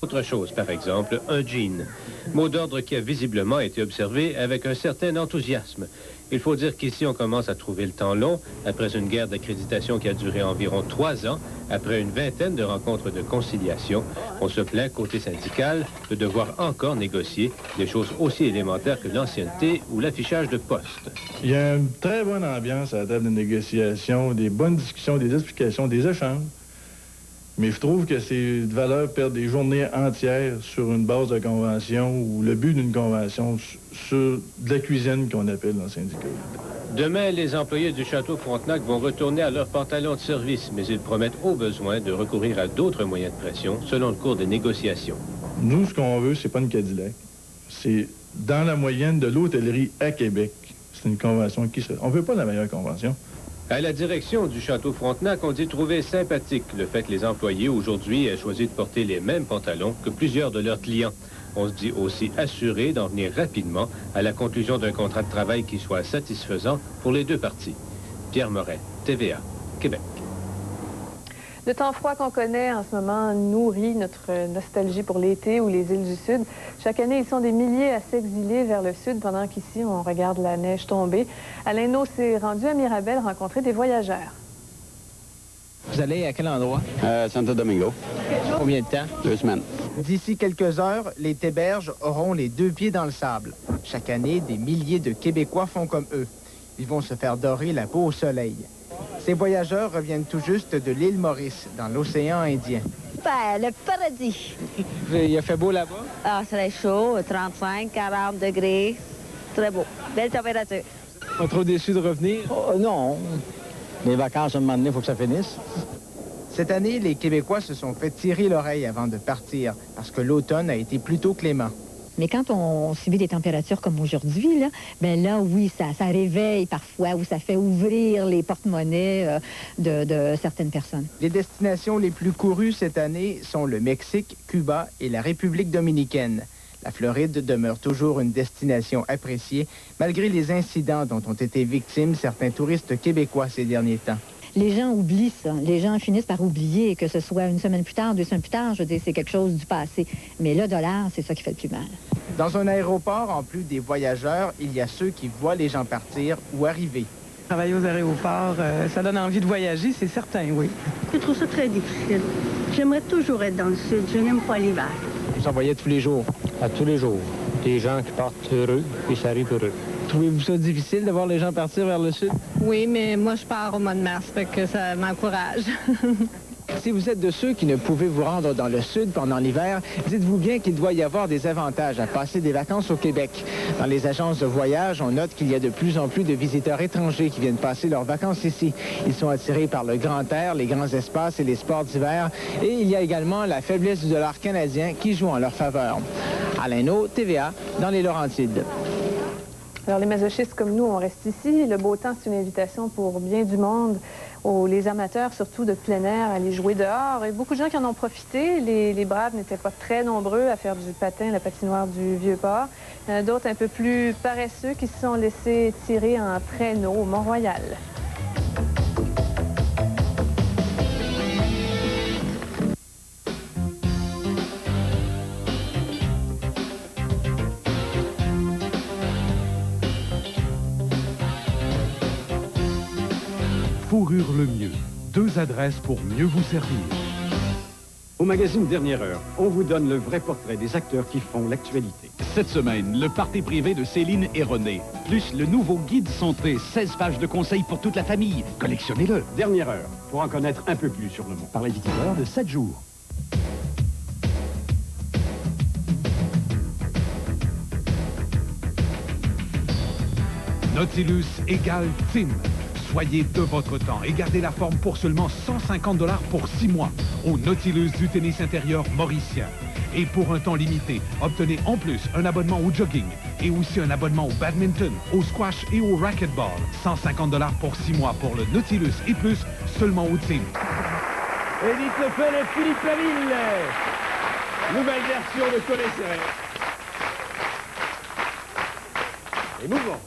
Autre chose, par exemple, un jean. Mot d'ordre qui a visiblement été observé avec un certain enthousiasme. Il faut dire qu'ici, on commence à trouver le temps long, après une guerre d'accréditation qui a duré environ 3 ans, après une vingtaine de rencontres de conciliation. On se plaint, côté syndical, de devoir encore négocier des choses aussi élémentaires que l'ancienneté ou l'affichage de poste. Il y a une très bonne ambiance à la table de négociation, des bonnes discussions, des explications, des échanges. Mais je trouve que c'est de valeur de perdre des journées entières sur une base de convention ou le but d'une convention sur de la cuisine qu'on appelle dans le syndicat. Demain, les employés du Château Frontenac vont retourner à leurs pantalons de service, mais ils promettent au besoin de recourir à d'autres moyens de pression selon le cours des négociations. Nous, ce qu'on veut, c'est pas une Cadillac. C'est dans la moyenne de l'hôtellerie à Québec. C'est une convention qui serait... On veut pas la meilleure convention. À la direction du Château Frontenac, on dit trouver sympathique le fait que les employés aujourd'hui aient choisi de porter les mêmes pantalons que plusieurs de leurs clients. On se dit aussi assuré d'en venir rapidement à la conclusion d'un contrat de travail qui soit satisfaisant pour les deux parties. Pierre Moret, TVA, Québec. Le temps froid qu'on connaît en ce moment nourrit notre nostalgie pour l'été ou les îles du Sud. Chaque année, ils sont des milliers à s'exiler vers le sud pendant qu'ici, on regarde la neige tomber. Alain Naud s'est rendu à Mirabel rencontrer des voyageurs. Vous allez à quel endroit? Santo Domingo. Combien de temps? 2 semaines. D'ici quelques heures, les Théberges auront les 2 pieds dans le sable. Chaque année, des milliers de Québécois font comme eux. Ils vont se faire dorer la peau au soleil. Ces voyageurs reviennent tout juste de l'île Maurice, dans l'océan Indien. Ben, le paradis. Il a fait beau là-bas? Ah, c'est chaud, 35, 40 degrés. Très beau. Belle température. Pas trop déçu de revenir? Oh, non. Les vacances, à un moment donné, il faut que ça finisse. Cette année, les Québécois se sont fait tirer l'oreille avant de partir, parce que l'automne a été plutôt clément. Mais quand on subit des températures comme aujourd'hui, là, oui, ça réveille parfois ou ça fait ouvrir les porte-monnaies de certaines personnes. Les destinations les plus courues cette année sont le Mexique, Cuba et la République dominicaine. La Floride demeure toujours une destination appréciée, malgré les incidents dont ont été victimes certains touristes québécois ces derniers temps. Les gens oublient ça. Les gens finissent par oublier que ce soit une semaine plus tard, 2 semaines plus tard. Je veux dire, c'est quelque chose du passé. Mais le dollar, c'est ça qui fait le plus mal. Dans un aéroport, en plus des voyageurs, il y a ceux qui voient les gens partir ou arriver. Travailler aux aéroports, ça donne envie de voyager, c'est certain, oui. Je trouve ça très difficile. J'aimerais toujours être dans le sud. Je n'aime pas l'hiver. Vous en voyez tous les jours? À tous les jours. Des gens qui partent heureux, puis ça arrive heureux. Trouvez-vous ça difficile de voir les gens partir vers le sud? Oui, mais moi, je pars au mois de mars, fait que ça m'encourage. Si vous êtes de ceux qui ne pouvaient vous rendre dans le sud pendant l'hiver, dites-vous bien qu'il doit y avoir des avantages à passer des vacances au Québec. Dans les agences de voyage, on note qu'il y a de plus en plus de visiteurs étrangers qui viennent passer leurs vacances ici. Ils sont attirés par le grand air, les grands espaces et les sports d'hiver. Et il y a également la faiblesse du dollar canadien qui joue en leur faveur. Alain Naud, TVA, dans les Laurentides. Alors, les masochistes comme nous, on reste ici. Le beau temps, c'est une invitation pour bien du monde, les amateurs, surtout de plein air, à aller jouer dehors. Et beaucoup de gens qui en ont profité. Les braves n'étaient pas très nombreux à faire du patin, la patinoire du Vieux-Port. Il y en a d'autres un peu plus paresseux qui se sont laissés tirer en traîneau au Mont-Royal. Fourrure le mieux. 2 adresses pour mieux vous servir. Au magazine Dernière Heure, on vous donne le vrai portrait des acteurs qui font l'actualité. Cette semaine, le party privé de Céline et René, plus le nouveau guide santé, 16 pages de conseils pour toute la famille. Collectionnez-le. Dernière Heure, pour en connaître un peu plus sur le monde. Par les visiteurs de 7 jours. Nautilus égale Tim. Soyez de votre temps et gardez la forme pour seulement 150 $ pour 6 mois au Nautilus du tennis intérieur mauricien. Et pour un temps limité, obtenez en plus un abonnement au jogging et aussi un abonnement au badminton, au squash et au racquetball. 150 $ pour 6 mois pour le Nautilus et plus seulement au Tim. Édith Lefel et Philippe Laville. Nouvelle version de Collet Serré. Émouvant.